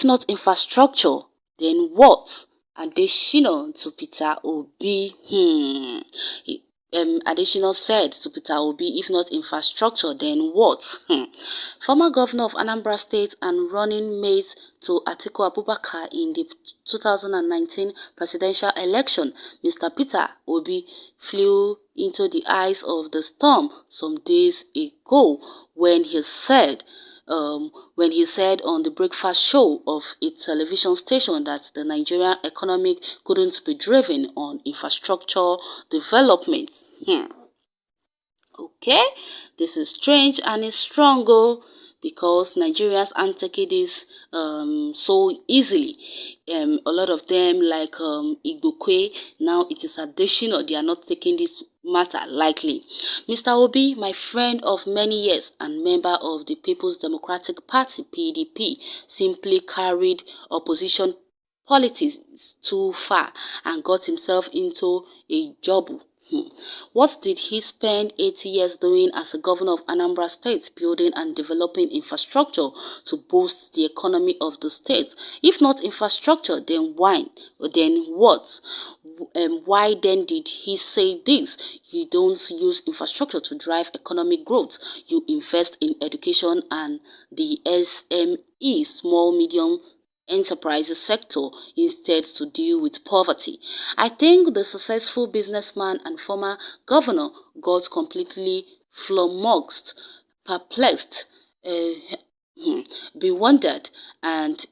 If not infrastructure, then what? Adesina to Peter Obi. Adesina said to Peter Obi, if not infrastructure, then what? Former governor of Anambra State and running mate to Atiku Abubakar in the 2019 presidential election, Mr. Peter Obi flew into the eyes of the storm some days ago when he said on the breakfast show of a television station that the Nigerian economy couldn't be driven on infrastructure development. Okay, this is strange and it's strong because Nigerians aren't taking this so easily. A lot of them, like Igbokwe, now it is Adesina, they are not taking this matter lightly. Mr. Obi, my friend of many years and member of the People's Democratic Party (PDP), simply carried opposition politics too far and got himself into a jobble. What did he spend 80 years doing as a governor of Anambra State, building and developing infrastructure to boost the economy of the state? If not infrastructure, then why? Then what? Why then did he say this? You don't use infrastructure to drive economic growth. You invest in education and the SME, small medium enterprises sector, instead to deal with poverty. I think the successful businessman and former governor got completely flummoxed, perplexed, bewildered and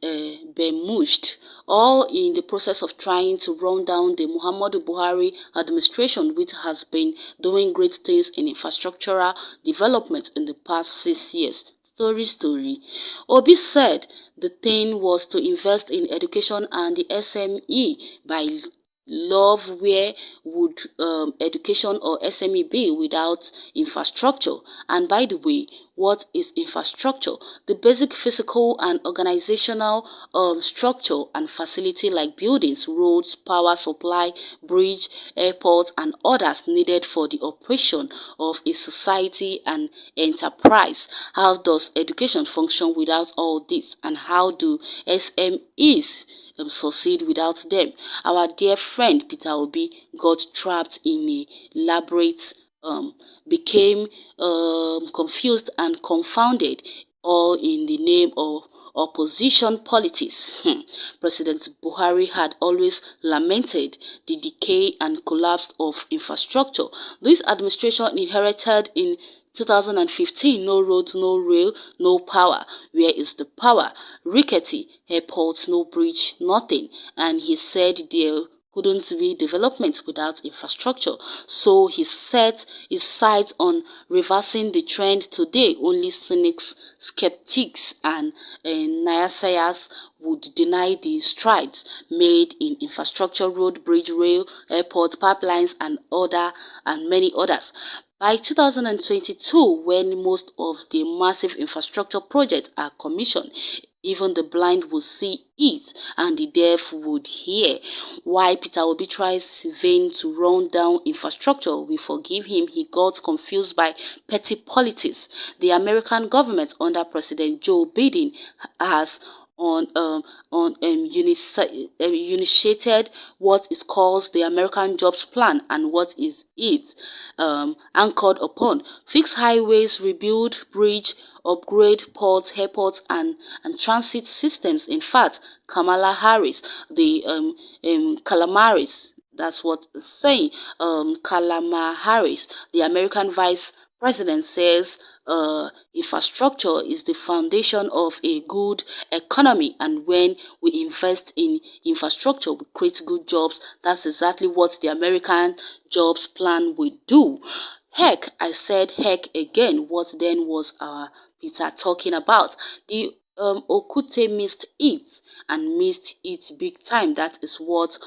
bemused, all in the process of trying to run down the Muhammadu Buhari administration, which has been doing great things in infrastructural development in the past 6 years. Story. Obi said the thing was to invest in education and the SME by love. Where would education or SME be without infrastructure? And by the way, what is infrastructure? The basic physical and organizational structure and facility like buildings, roads, power supply, bridge, airports, and others needed for the operation of a society and enterprise. How does education function without all this? And how do SMEs succeed without them? Our dear friend Peter Obi got trapped in a labyrinth, became confused and confounded, all in the name of opposition politics. President Buhari had always lamented the decay and collapse of infrastructure. This administration inherited in 2015, no roads, no rail, no power. Where is the power? Rickety airports, no bridge, nothing. And he said there couldn't be development without infrastructure. So he set his sights on reversing the trend today. Only cynics, skeptics, and naysayers would deny the strides made in infrastructure, road, bridge, rail, airport, pipelines, and many others. By 2022, when most of the massive infrastructure projects are commissioned, even the blind will see it and the deaf would hear. Why Peter Obi tries vain to run down infrastructure, we forgive him. He got confused by petty politics. The American government under President Joe Biden has initiated what is called the American Jobs Plan, and what is it anchored upon? Fix highways, rebuild bridge, upgrade ports, airports, and transit systems. In fact, Kamala Harris, the Calamaris, that's what it's saying, Kalama Harris, the American Vice President, says infrastructure is the foundation of a good economy, and when we invest in infrastructure, we create good jobs. That's exactly what the American Jobs Plan will do. Heck, I said heck again. What then was our Peter talking about? The Okute missed it, and missed it big time. That is what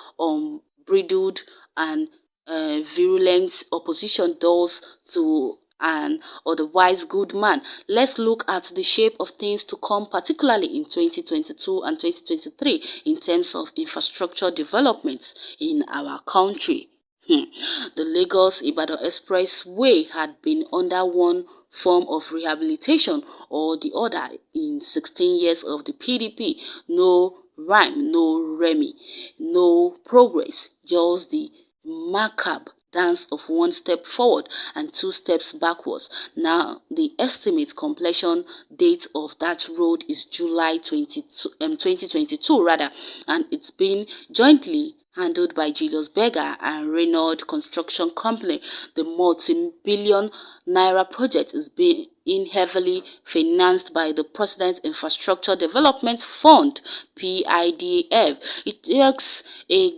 bridled and virulent opposition does to an otherwise good man. Let's look at the shape of things to come, particularly in 2022 and 2023 in terms of infrastructure developments in our country. The Lagos-Ibadan Expressway had been under one form of rehabilitation or the other in 16 years of the PDP. No rhyme, no Remy, no progress, just the macabre dance of one step forward and two steps backwards. Now, the estimate completion date of that road is July 2022, and it's been jointly handled by Julius Berger and Renault Construction Company. The multi-billion naira project is being heavily financed by the President Infrastructure Development Fund (PIDF). It takes a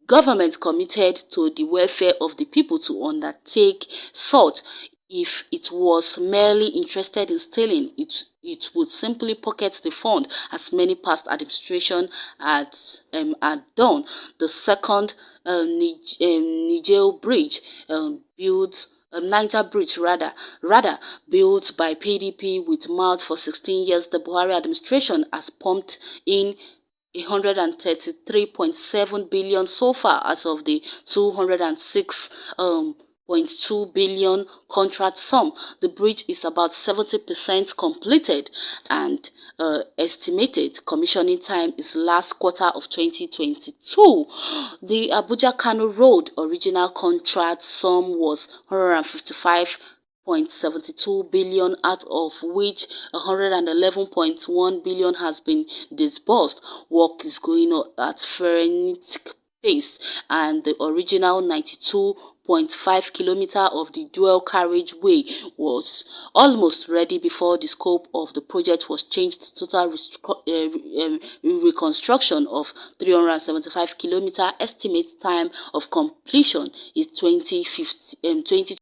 government committed to the welfare of the people to undertake such. If it was merely interested in stealing, it would simply pocket the fund, as many past administration had done. The second Niger Bridge built Niger Bridge rather built by PDP with mouth for 16 years, the Buhari administration has pumped in 133.7 billion so far as of the 206.2 billion contract sum. The bridge is about 70% completed, and estimated commissioning time is last quarter of 2022. The Abuja-Kano Road original contract sum was 155.72 billion, out of which 111.1 billion has been disbursed. Work is going on at frenetic pace, and the original 92.5 kilometer of the dual carriageway was almost ready before the scope of the project was changed to total reconstruction of 375 kilometer. Estimate time of completion is 2050.